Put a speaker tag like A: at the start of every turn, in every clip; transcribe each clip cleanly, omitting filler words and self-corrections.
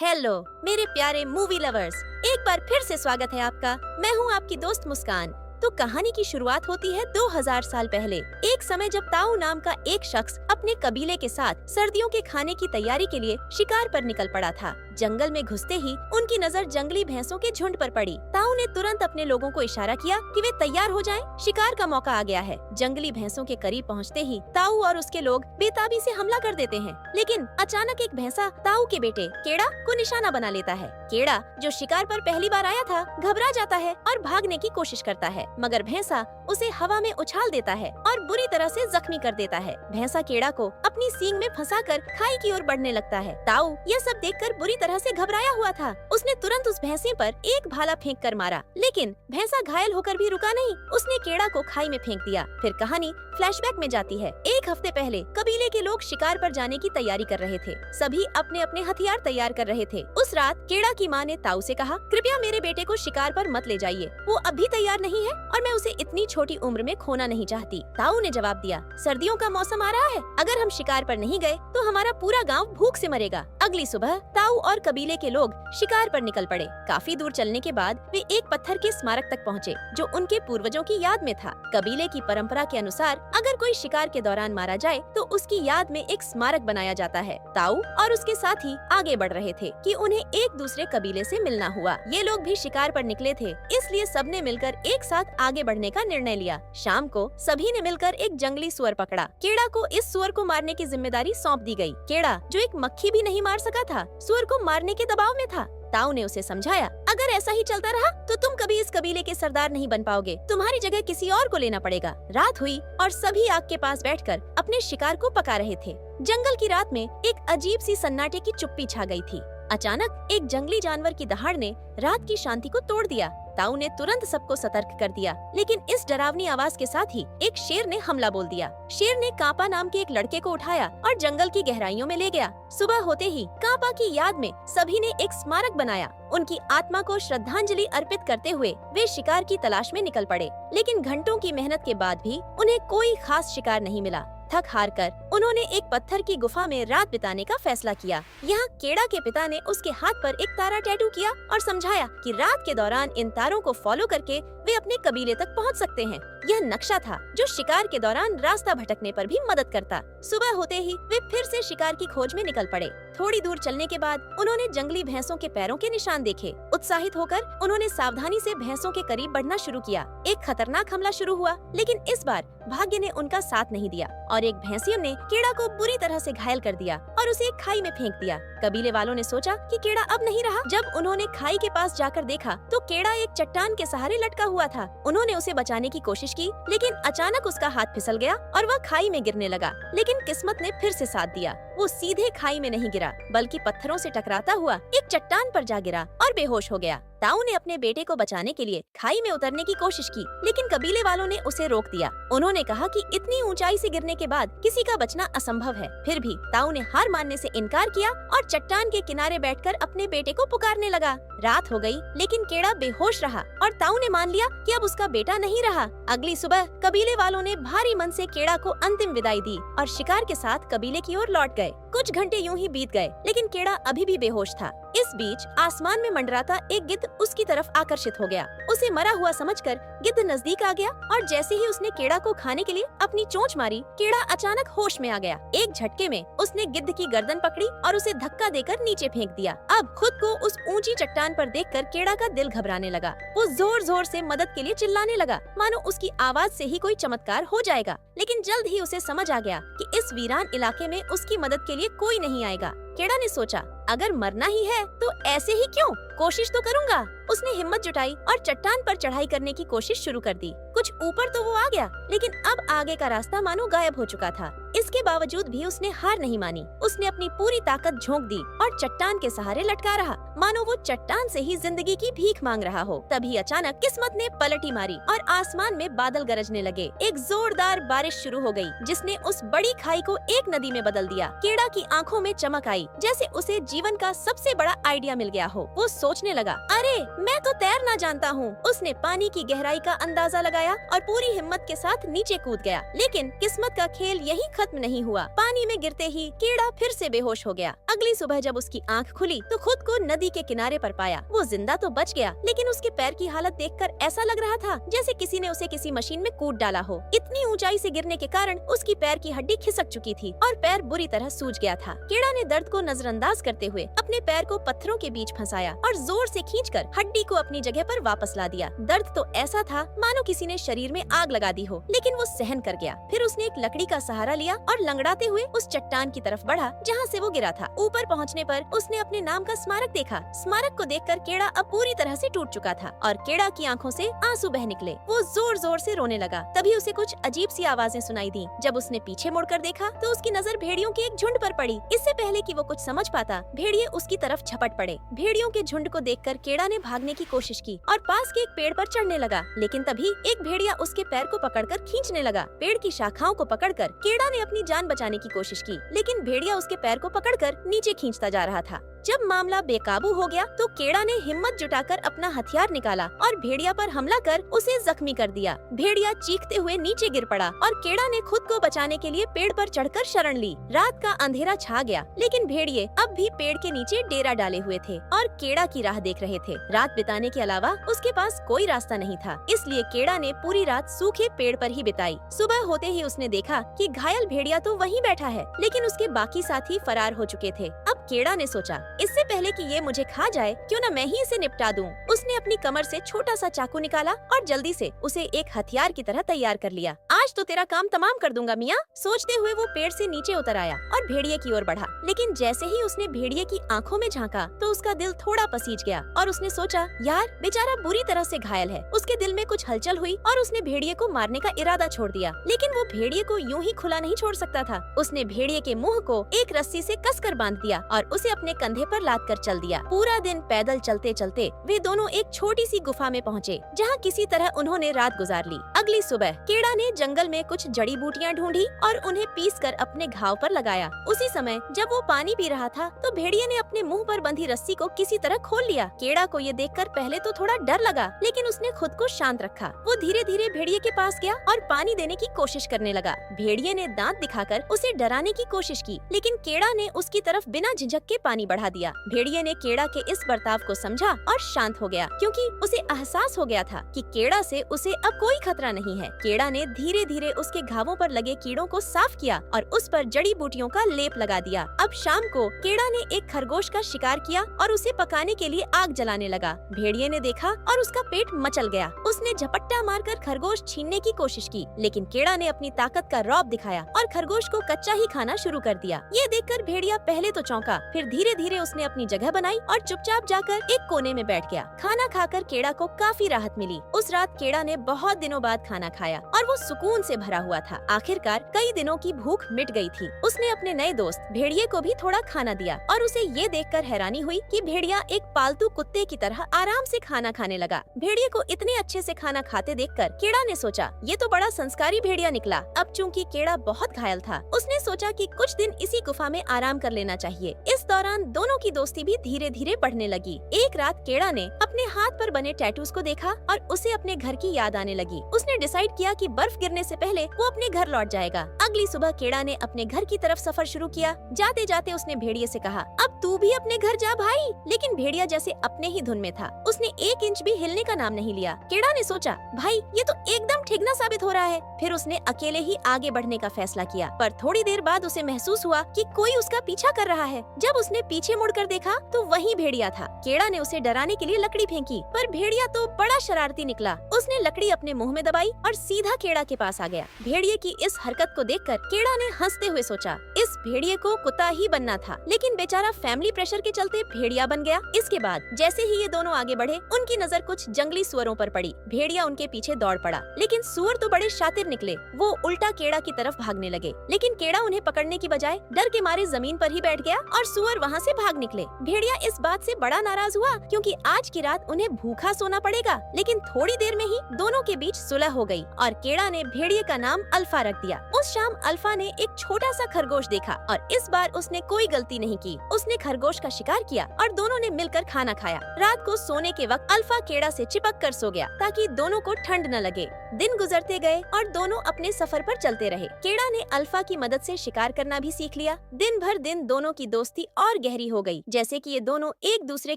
A: Hello मेरे प्यारे movie lovers, एक बार फिर से स्वागत है आपका। मैं हूँ आपकी दोस्त मुस्कान। तो कहानी की शुरुआत होती है 2000 साल पहले। एक समय जब ताऊ नाम का एक शख्स अपने कबीले के साथ सर्दियों के खाने की तैयारी के लिए शिकार पर निकल पड़ा था। जंगल में घुसते ही उनकी नजर जंगली भैंसों के झुंड पर पड़ी। ताऊ ने तुरंत अपने लोगों को इशारा किया कि वे तैयार हो जाएं, शिकार का मौका आ गया है। जंगली भैंसों के करीब पहुंचते ही ताऊ और उसके लोग बेताबी से हमला कर देते हैं, लेकिन अचानक एक भैंसा ताऊ के बेटे केड़ा को निशाना बना लेता है। केड़ा, जो शिकार पर पहली बार आया था, घबरा जाता है और भागने की कोशिश करता है, मगर भैंसा उसे हवा में उछाल देता है और बुरी तरह से जख्मी कर देता है। भैंसा केड़ा को अपनी सींग में फंसाकर खाई की ओर बढ़ने लगता है। ताऊ यह सब देखकर बुरी तरह से घबराया हुआ था। उसने तुरंत उस भैंसे पर एक भाला फेंक कर मारा, लेकिन भैंसा घायल होकर भी रुका नहीं। उसने केड़ा को खाई में फेंक दिया। फिर कहानी फ्लैशबैक में जाती है। एक हफ्ते पहले कबीले के लोग शिकार पर जाने की तैयारी कर रहे थे। सभी अपने अपने हथियार तैयार कर रहे थे। उस रात केड़ा की माँ ने ताऊ से कहा, कृपया मेरे बेटे को शिकार पर मत ले जाइए, वो अभी तैयार नहीं है और मैं उसे इतनी छोटी उम्र में खोना नहीं चाहती। ताऊ ने जवाब दिया, सर्दियों का मौसम आ रहा है, अगर हम शिकार पर नहीं गए तो हमारा पूरा गांव भूख से मरेगा। अगली सुबह ताऊ और कबीले के लोग शिकार पर निकल पड़े। काफी दूर चलने के बाद वे एक पत्थर के स्मारक तक पहुँचे, जो उनके पूर्वजों की याद में था। कबीले की परंपरा के अनुसार अगर कोई शिकार के दौरान मारा जाए तो उसकी याद में एक स्मारक बनाया जाता है। ताऊ और उसके साथी आगे बढ़ रहे थे कि उन्हें एक दूसरे कबीले से मिलना हुआ। ये लोग भी शिकार पर निकले थे, इसलिए सबने मिलकर एक साथ आगे बढ़ने का निर्णय लिया। शाम को सभी ने मिलकर एक जंगली सुअर पकड़ा। केड़ा को इस सुअर को मारने की जिम्मेदारी सौंप दी गई। केड़ा, जो एक मक्खी भी नहीं मार सका था, सुअर को मारने के दबाव में था। ताऊ ने उसे समझाया, अगर ऐसा ही चलता रहा तो तुम कभी इस कबीले के सरदार नहीं बन पाओगे, तुम्हारी जगह किसी और को लेना पड़ेगा। रात हुई और सभी आग के पास बैठकर अपने शिकार को पका रहे थे। जंगल की रात में एक अजीब सी सन्नाटे की चुप्पी छा गई थी। अचानक एक जंगली जानवर की दहाड़ ने रात की शांति को तोड़ दिया। ताऊ ने तुरंत सबको सतर्क कर दिया, लेकिन इस डरावनी आवाज के साथ ही एक शेर ने हमला बोल दिया। शेर ने कापा नाम के एक लड़के को उठाया और जंगल की गहराइयों में ले गया। सुबह होते ही कापा की याद में सभी ने एक स्मारक बनाया। उनकी आत्मा को श्रद्धांजलि अर्पित करते हुए वे शिकार की तलाश में निकल पड़े, लेकिन घंटों की मेहनत के बाद भी उन्हें कोई खास शिकार नहीं मिला। थक हार कर उन्होंने एक पत्थर की गुफा में रात बिताने का फैसला किया। यहाँ केड़ा के पिता ने उसके हाथ पर एक तारा टैटू किया और समझाया कि रात के दौरान इन तारों को फॉलो करके वे अपने कबीले तक पहुँच सकते हैं। यह नक्शा था जो शिकार के दौरान रास्ता भटकने पर भी मदद करता। सुबह होते ही वे फिर से शिकार की खोज में निकल पड़े। थोड़ी दूर चलने के बाद उन्होंने जंगली भैंसों के पैरों के निशान देखे। उत्साहित होकर उन्होंने सावधानी से भैंसों के करीब बढ़ना शुरू किया। एक खतरनाक हमला शुरू हुआ, लेकिन इस बार भाग्य ने उनका साथ नहीं दिया और एक भैंसियों ने केड़ा को बुरी तरह से घायल कर दिया और उसे एक खाई में फेंक दिया। कबीले वालों ने सोचा कि केड़ा अब नहीं रहा। जब उन्होंने खाई के पास जाकर देखा तो केड़ा एक चट्टान के सहारे लटका हुआ था। उन्होंने उसे बचाने की कोशिश की, लेकिन अचानक उसका हाथ फिसल गया और वह खाई में गिरने लगा। लेकिन किस्मत ने फिर से साथ दिया। वो सीधे खाई में नहीं गिरा, बल्कि पत्थरों से टकराता हुआ एक चट्टान पर जा गिरा और बेहोश हो गया। ताऊ ने अपने बेटे को बचाने के लिए खाई में उतरने की कोशिश की, लेकिन कबीले वालों ने उसे रोक दिया। उन्होंने कहा कि इतनी ऊंचाई से गिरने के बाद किसी का बचना असंभव है। फिर भी ताऊ ने हार मानने से इनकार किया और चट्टान के किनारे बैठकर अपने बेटे को पुकारने लगा। रात हो गई, लेकिन केड़ा बेहोश रहा और ताऊ ने मान लिया कि अब उसका बेटा नहीं रहा। अगली सुबह कबीले वालों ने भारी मन से केड़ा को अंतिम विदाई दी और शिकार के साथ कबीले की ओर लौट गए। कुछ घंटे यूं ही बीत गए, लेकिन केड़ा अभी भी बेहोश था। इस बीच आसमान में मंडराता एक गिद्ध उसकी तरफ आकर्षित हो गया। उसे मरा हुआ समझकर गिद्ध नजदीक आ गया और जैसे ही उसने केड़ा को खाने के लिए अपनी चोंच मारी, केड़ा अचानक होश में आ गया। एक झटके में उसने गिद्ध की गर्दन पकड़ी और उसे धक्का देकर नीचे फेंक दिया। अब खुद को उस ऊंची चट्टान पर देखकर केड़ा का दिल घबराने लगा। वो जोर जोर से मदद के लिए चिल्लाने लगा, मानो उसकी आवाज से ही कोई चमत्कार हो जाएगा। लेकिन जल्द ही उसे समझ आ गया कि इस वीरान इलाके में उसकी मदद के लिए कोई नहीं आएगा। केड़ा ने सोचा, अगर मरना ही है तो ऐसे ही क्यों, कोशिश तो करूंगा। उसने हिम्मत जुटाई और चट्टान पर चढ़ाई करने की कोशिश शुरू कर दी। कुछ ऊपर तो वो आ गया, लेकिन अब आगे का रास्ता मानो गायब हो चुका था। इसके बावजूद भी उसने हार नहीं मानी। उसने अपनी पूरी ताकत झोंक दी और चट्टान के सहारे लटका रहा, मानो वो चट्टान से ही जिंदगी की भीख मांग रहा हो। तभी अचानक किस्मत ने पलटी मारी और आसमान में बादल गरजने लगे। एक जोरदार बारिश शुरू हो गई, जिसने उस बड़ी खाई को एक नदी में बदल दिया। केड़ा की आंखों में चमक आई, जैसे उसे जीवन का सबसे बड़ा आइडिया मिल गया हो। वो सोचने लगा, अरे मैं तो तैरना जानता हूँ। उसने पानी की गहराई का अंदाजा लगाया और पूरी हिम्मत के साथ नीचे कूद गया। लेकिन किस्मत का खेल यहीं खत्म नहीं हुआ। पानी में गिरते ही कीड़ा फिर से बेहोश हो गया। अगली सुबह जब उसकी आंख खुली तो खुद को नदी के किनारे पर पाया। वो जिंदा तो बच गया, लेकिन उसके पैर की हालत देखकर ऐसा लग रहा था जैसे किसी ने उसे किसी मशीन में कूद डाला हो। इतनी ऊंचाई से गिरने के कारण उसकी पैर की हड्डी खिसक चुकी थी और पैर बुरी तरह सूज गया था। कीड़ा ने दर्द को नजरअंदाज करते हुए अपने पैर को पत्थरों के बीच फंसाया और जोर से खींचकर हड्डी को अपनी जगह पर वापस ला दिया। दर्द तो ऐसा था मानो किसी ने शरीर में आग लगा दी हो, लेकिन वो सहन कर गया। फिर उसने एक लकड़ी का सहारा लिया और लंगड़ाते हुए उस चट्टान की तरफ बढ़ा जहाँ से वो गिरा था। ऊपर पहुँचने पर उसने अपने नाम का स्मारक देखा। स्मारक को देखकर कीड़ा अब पूरी तरह से टूट चुका था और कीड़ा की आंखों से आंसू बह निकले। वो जोर जोर से रोने लगा। तभी उसे कुछ अजीब सी आवाजें सुनाई दी। जब उसने पीछे मुड़कर देखा तो उसकी नजर भेड़ियों के एक झुंड पर पड़ी। इससे पहले कि वो कुछ समझ पाता, भेड़िए उसकी तरफ झपट पड़े। भेड़ियों के झुंड को देखकर कीड़ा ने भागने की कोशिश की और पास के एक पेड़ पर चढ़ने लगा, लेकिन तभी एक भेड़िया उसके पैर को पकड़कर खींचने लगा। पेड़ की शाखाओं को पकड़कर कीड़ा ने अपनी जान बचाने की कोशिश की, लेकिन भेड़िया उसके पैर को पकड़कर नीचे खींचता जा रहा था। जब मामला बेकाबू हो गया तो कीड़ा ने हिम्मत जुटाकर अपना हथियार निकाला और भेड़िया पर हमला कर उसे जख्मी कर दिया। भेड़िया चीखते हुए नीचे गिर पड़ा और कीड़ा ने खुद को बचाने के लिए पेड़ पर चढ़कर शरण ली। रात का अंधेरा छा गया, लेकिन भेड़िए अब भी पेड़ के नीचे डेरा डाले हुए थे और कीड़ा की राह देख रहे थे। रात बिताने के अलावा उसके पास कोई रास्ता नहीं था, इसलिए कीड़ा ने पूरी रात सूखे पेड़ पर ही बिताई। सुबह होते ही उसने देखा कि घायल भेड़िया तो वहीं बैठा है, लेकिन उसके बाकी साथी फरार हो चुके थे। अब कीड़ा ने सोचा, इससे पहले कि ये मुझे खा जाए, क्यों न मैं ही इसे निपटा दूं। उसने अपनी कमर से छोटा सा चाकू निकाला और जल्दी से उसे एक हथियार की तरह तैयार कर लिया। आज तो तेरा काम तमाम कर दूंगा मियाँ, सोचते हुए वो पेड़ से नीचे उतर आया और भेड़िए की ओर बढ़ा। लेकिन जैसे ही उसने भेड़िए की आंखों में झांका तो उसका दिल थोड़ा पसीज गया और उसने सोचा, यार बेचारा बुरी तरह से घायल है। उसके दिल में कुछ हलचल हुई और उसने भेड़िए को मारने का इरादा छोड़ दिया, लेकिन वो भेड़िए को यूं ही खुला नहीं छोड़ सकता था। उसने भेड़िए के मुंह को एक रस्सी से कसकर बांध दिया और उसे अपने कंधे पर लाद कर चल दिया। पूरा दिन पैदल चलते चलते वे दोनों एक छोटी सी गुफा में पहुँचे, जहाँ किसी तरह उन्होंने रात गुजार ली। अगली सुबह कीड़ा ने जंगल में कुछ जड़ी बूटियाँ ढूंढी और उन्हें पीसकर अपने घाव पर लगाया। उसी समय जब वो पानी पी रहा था तो भेड़िए ने अपने मुंह पर बंधी रस्सी को किसी तरह खोल लिया। कीड़ा को ये देखकर पहले तो थोड़ा डर लगा, लेकिन उसने खुद को शांत रखा। वो धीरे धीरे भेड़िए के पास गया और पानी देने की कोशिश करने लगा। भेड़िए ने दांत दिखाकर उसे डराने की कोशिश की, लेकिन कीड़ा ने उसकी तरफ बिना झिझक के पानी बढ़ा दिया। भेड़िए ने कीड़ा के इस बर्ताव को समझा और शांत हो गया, क्योंकि उसे एहसास हो गया था कि कीड़ा से उसे अब कोई खतरा नहीं है। कीड़ा ने धीरे धीरे उसके घावों पर लगे कीड़ों को साफ किया और उस पर जड़ी बूटियों का लेप लगा दिया। अब शाम को कीड़ा ने एक खरगोश का शिकार किया और उसे पकाने के लिए आग जलाने लगा। भेड़िए ने देखा और उसका पेट मचल गया। उसने झपट्टा मारकर खरगोश छीनने की कोशिश की, लेकिन कीड़ा ने अपनी ताकत का रौब दिखाया और खरगोश को कच्चा ही खाना शुरू कर दिया। ये देखकर भेड़िया पहले तो चौंका, फिर धीरे धीरे उसने अपनी जगह बनाई और चुपचाप जाकर एक कोने में बैठ गया। खाना खाकर कीड़ा को काफी राहत मिली। उस रात कीड़ा ने बहुत दिनों बाद खाना खाया और वो सुकून से भरा हुआ था। आखिरकार कई दिनों की भूख मिट गई थी। उसने अपने नए दोस्त भेड़िए को भी थोड़ा खाना दिया और उसे ये देखकर हैरानी हुई कि भेड़िया एक पालतू कुत्ते की तरह आराम से खाना खाने लगा। भेड़िए को इतने अच्छे से खाना खाते देखकर कीड़ा ने सोचा, ये तो बड़ा संस्कारी भेड़िया निकला। अब चूंकि कीड़ा बहुत घायल था, उसने सोचा कि कुछ दिन इसी गुफा में आराम कर लेना चाहिए। इस दौरान दोनों की दोस्ती भी धीरे धीरे बढ़ने लगी। एक रात कीड़ा ने अपने हाथ पर बने टैटूज को देखा और उसे अपने घर की याद आने लगी। उसने डिसाइड किया कि बर्फ गिरने से पहले वो अपने घर लौट जाएगा। अगली सुबह कीड़ा ने अपने घर की तरफ सफर शुरू किया। जाते जाते उसने भेड़िए से कहा, अब तू भी अपने घर जा भाई। लेकिन भेड़िया जैसे अपने ही धुन में था। उसने 1 इंच भी हिलने का नाम नहीं लिया। कीड़ा ने सोचा, भाई ये तो एकदम ठिगना साबित हो रहा है। फिर उसने अकेले ही आगे बढ़ने का फैसला किया, पर थोड़ी देर बाद उसे महसूस हुआ कि कोई उसका पीछा कर रहा है। जब उसने पीछे मुड़कर देखा तो वही भेड़िया था। कीड़ा ने उसे डराने के लिए लकड़ी फेंकी, पर भेड़िया तो बड़ा शरारती निकला। उसने लकड़ी अपने मुंह में दबाई और सीधा कीड़ा के पास आ गया। भेड़िए की इस हरकत को देखकर कीड़ा ने हंसते हुए सोचा, इस भेड़िए को कुत्ता ही बनना था, लेकिन बेचारा फैमिली प्रेशर के चलते भेड़िया बन गया। इसके बाद जैसे ही ये दोनों आगे बढ़े, उनकी नजर कुछ जंगली सुअरों पर पड़ी। भेड़िया उनके पीछे दौड़ पड़ा, लेकिन सुअर तो बड़े शातिर निकले। वो उल्टा कीड़ा की तरफ भागने लगे, लेकिन कीड़ा उन्हें पकड़ने की बजाय डर के मारे जमीन पर ही बैठ गया और सुअर वहाँ से भाग निकले। भेड़िया इस बात से बड़ा नाराज हुआ, क्योंकि आज की रात उन्हें भूखा सोना पड़ेगा। लेकिन थोड़ी देर में ही दोनों के बीच सुलह हो गई और कीड़ा ने भेड़िए का नाम अल्फा रख दिया। उस शाम अल्फा ने एक छोटा सा खरगोश देखा और इस बार उसने कोई गलती नहीं की। उसने खरगोश का शिकार किया और दोनों ने मिलकर खाना खाया। रात को सोने के वक्त अल्फा कीड़ा से चिपक कर सो गया ताकि दोनों को ठंड न लगे। दिन गुजरते गए और दोनों अपने सफर पर चलते रहे। केड़ा ने अल्फा की मदद से शिकार करना भी सीख लिया। दिन भर दिन दोनों की दोस्ती और गहरी हो गई, जैसे कि ये दोनों एक दूसरे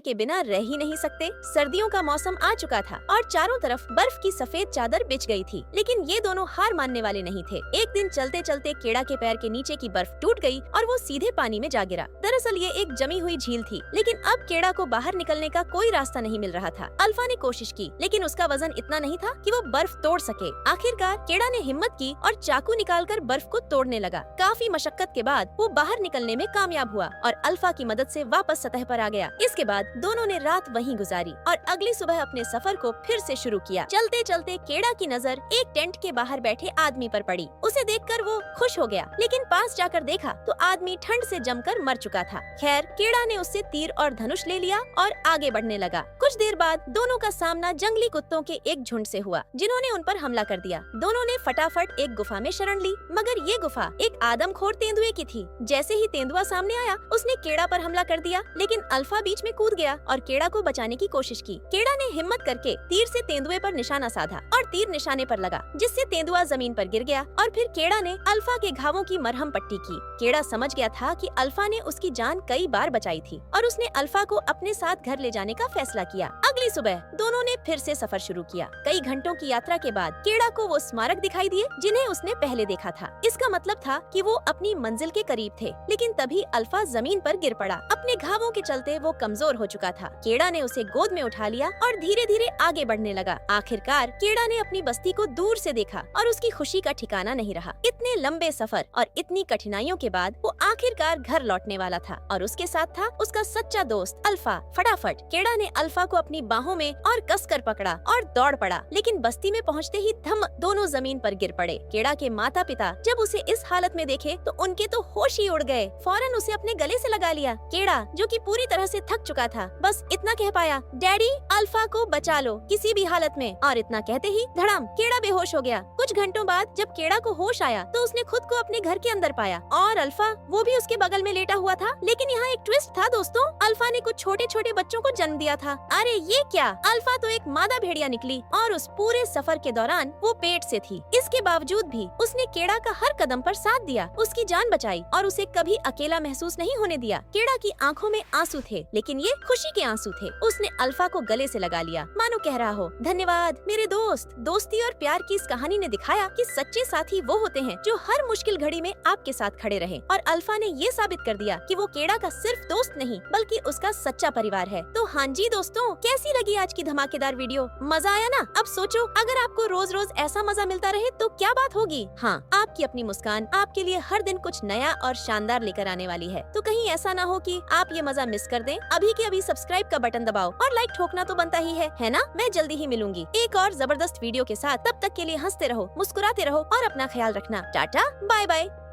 A: के बिना रह ही नहीं सकते। सर्दियों का मौसम आ चुका था और चारों तरफ बर्फ की सफेद चादर बिछ गई थी, लेकिन ये दोनों हार मानने वाले नहीं थे। एक दिन चलते चलते केड़ा के पैर के नीचे की बर्फ टूट गई और वो सीधे पानी में जा गिरा। दरअसल ये एक जमी हुई झील थी, लेकिन अब केड़ा को बाहर निकलने का कोई रास्ता नहीं मिल रहा था। अल्फा ने कोशिश की, लेकिन उसका वजन इतना नहीं था कि वो बर्फ तोड़ सके। आखिरकार केड़ा ने हिम्मत की और चाकू निकालकर बर्फ को तोड़ने लगा। काफी मशक्कत के बाद वो बाहर निकलने में कामयाब हुआ और अल्फा की मदद से वापस सतह पर आ गया। इसके बाद दोनों ने रात वहीं गुजारी और अगली सुबह अपने सफर को फिर से शुरू किया। चलते चलते केड़ा की नजर एक टेंट के बाहर बैठे आदमी पर पड़ी। उसे देखकर वो खुश हो गया, लेकिन पास जाकर देखा तो आदमी ठंड से जमकर मर चुका था। खैर, केड़ा ने उससे तीर और धनुष ले लिया और आगे बढ़ने लगा। कुछ देर बाद दोनों का सामना जंगली कुत्तों के एक झुंड से हुआ, जिन्होंने उन पर हमला कर दिया। दोनों ने फटाफट एक गुफा में शरण ली, मगर ये गुफा एक आदमखोर तेंदुए की थी। जैसे ही तेंदुआ सामने आया, उसने केड़ा पर हमला कर दिया, लेकिन अल्फा बीच में कूद गया और केड़ा को बचाने की कोशिश की। केड़ा ने हिम्मत करके तीर से तेंदुए पर निशाना साधा और तीर निशाने पर लगा, जिससे तेंदुआ जमीन पर गिर गया और फिर केड़ा ने अल्फा के घावों की मरहम पट्टी की। केड़ा समझ गया था कि अल्फा ने उसकी जान कई बार बचाई थी और उसने अल्फा को अपने साथ घर ले जाने का फैसला किया। अगली सुबह दोनों ने फिर से सफर शुरू किया। कई घंटों की यात्रा के बाद केड़ा को वो स्मारक दिखाई दिए जिन्हें उसने पहले देखा था। इसका मतलब था कि वो अपनी मंजिल के करीब थे, लेकिन तभी अल्फा जमीन पर गिर पड़ा। अपने घावों के चलते वो कमजोर हो चुका था। केड़ा ने उसे गोद में उठा लिया और धीरे धीरे आगे बढ़ने लगा। आखिरकार केड़ा ने अपनी बस्ती को दूर से देखा और उसकी खुशी का ठिकाना नहीं रहा। इतने लंबे सफर और इतनी कठिनाइयों के बाद वो आखिरकार घर लौटने वाला था और उसके साथ था उसका सच्चा दोस्त अल्फा। फटाफट केड़ा ने अल्फा को अपनी बाहों में और कसकर पकड़ा और दौड़ पड़ा, लेकिन बस्ती में पहुंचते ही धम दोनों जमीन पर गिर पड़े। केड़ा के माता पिता जब उसे इस हालत में देखे तो उनके तो होश ही उड़ गए। फौरन उसे अपने गले से लगा लिया। केड़ा, जो कि पूरी तरह से थक चुका था, बस इतना कह पाया, डैडी अल्फा को बचा लो किसी भी हालत में। और इतना कहते ही धड़ाम केड़ा बेहोश हो गया। कुछ घंटों बाद जब केड़ा को होश आया तो उसने खुद को अपने घर के अंदर पाया और अल्फा वो भी उसके बगल में लेटा हुआ था। लेकिन यहाँ एक ट्विस्ट था दोस्तों, अल्फा ने कुछ छोटे छोटे बच्चों को जन्म दिया था। अरे ये क्या, अल्फा तो एक मादा भेड़िया निकली और उस पूरे सफर के दौरान वो पेट से थी। इसके बावजूद भी उसने केड़ा का हर कदम पर साथ दिया, उसकी जान बचाई और उसे कभी अकेला महसूस नहीं होने दिया। केड़ा की आंखों में आंसू थे, लेकिन ये खुशी के आंसू थे। उसने अल्फा को गले से लगा लिया, मानो कह रहा हो, धन्यवाद मेरे दोस्त। दोस्ती और प्यार की इस कहानी ने दिखाया कि सच्चे साथी वो होते हैं जो हर मुश्किल घड़ी में आपके साथ खड़े रहे। और अल्फा ने ये साबित कर दिया कि वो केड़ा का सिर्फ दोस्त नहीं बल्कि उसका सच्चा परिवार है। तो हाँ जी दोस्तों, कैसी लगी आज की धमाकेदार वीडियो? मजा आया ना? अब सोचो, अगर आपको रोज रोज ऐसा मजा मिलता रहे तो क्या बात होगी। हाँ, आपकी अपनी मुस्कान आपके लिए हर दिन कुछ नया और शानदार लेकर आने वाली है। तो कहीं ऐसा ना हो कि आप ये मजा मिस कर दें। अभी के अभी सब्सक्राइब का बटन दबाओ और लाइक ठोकना तो बनता ही है ना? मैं जल्दी ही मिलूंगी एक और जबरदस्त वीडियो के साथ। तब तक के लिए हंसते रहो, मुस्कुराते रहो और अपना ख्याल रखना। Tata, bye bye.